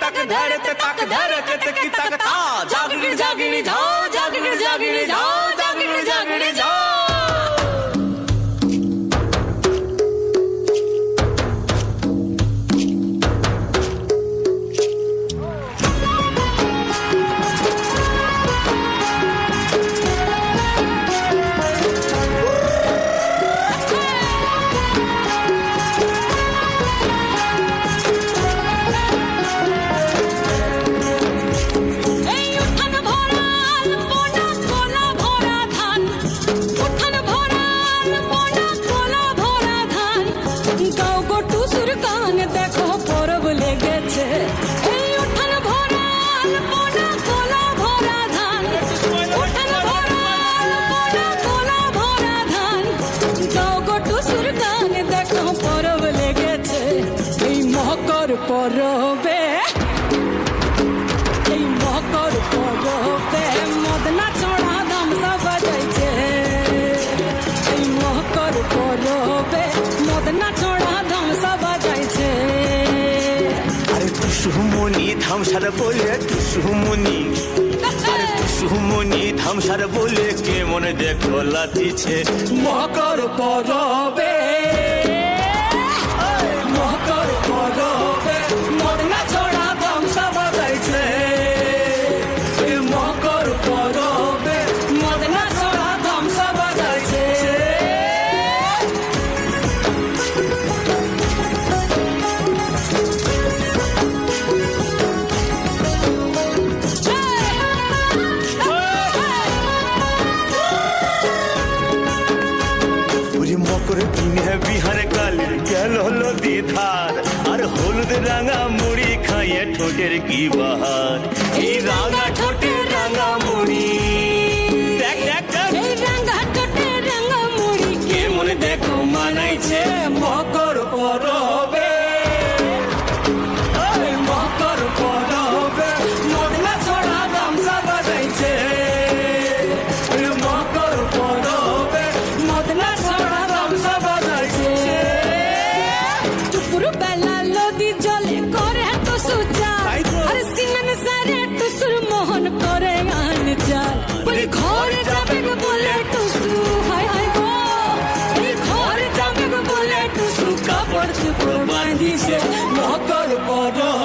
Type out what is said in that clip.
तक धरते तक धरते तक तक ता जागड़ी जागड़ी जाओ जागड़ी जागड़ी जाओ जागड़ी जागड़ी जाओ পরবে এই মকর পরবে মদনা ছড়া ধামসা বাজাইছে এই মকর পরবে মদনা ছড়া ধামসা বাজাইছে আরে টুসুমনি ধামসার বলে টুসুমনি আরে টুসুমনি ধামসার বলে কে মনে দেখো লাতিছে মকর পরবে মকর পরবে মদনা ছড়া ধামসা বাজাইছে এই মকর পরবে মদনা ছড়া ধামসা বাজাইছে মকর দিনে বিহার কালে গেল নদী ধার আর হলুদ রাঙা মুড়ি খাইয়ে ঠোঁটের কি বাহার এই রাঙা ঠোঁটের রাঙা মুড়ি দেখ দেখ দেখ এই রাঙা ঠোঁটে রাঙা মুড়ি কে মনে দেখো মানাইছে মকর পরবে এই মকর পরবে মদনা ছড়া ধামসা বাজাইছে এই মকর পরবে মদনা ছড়া ধামসা বাজাইছে দুপুর বেলা নদী জলে করে তো সুজা আর সিনন সারে টুসুর মোহন করে গান চাল বলে ঘরে যাবে গো বলে টুসু হায় হায় গো এই ঘরে যাবে গো বলে টুসু কাপড় চুপড় বাঁধিছে মকর পরবে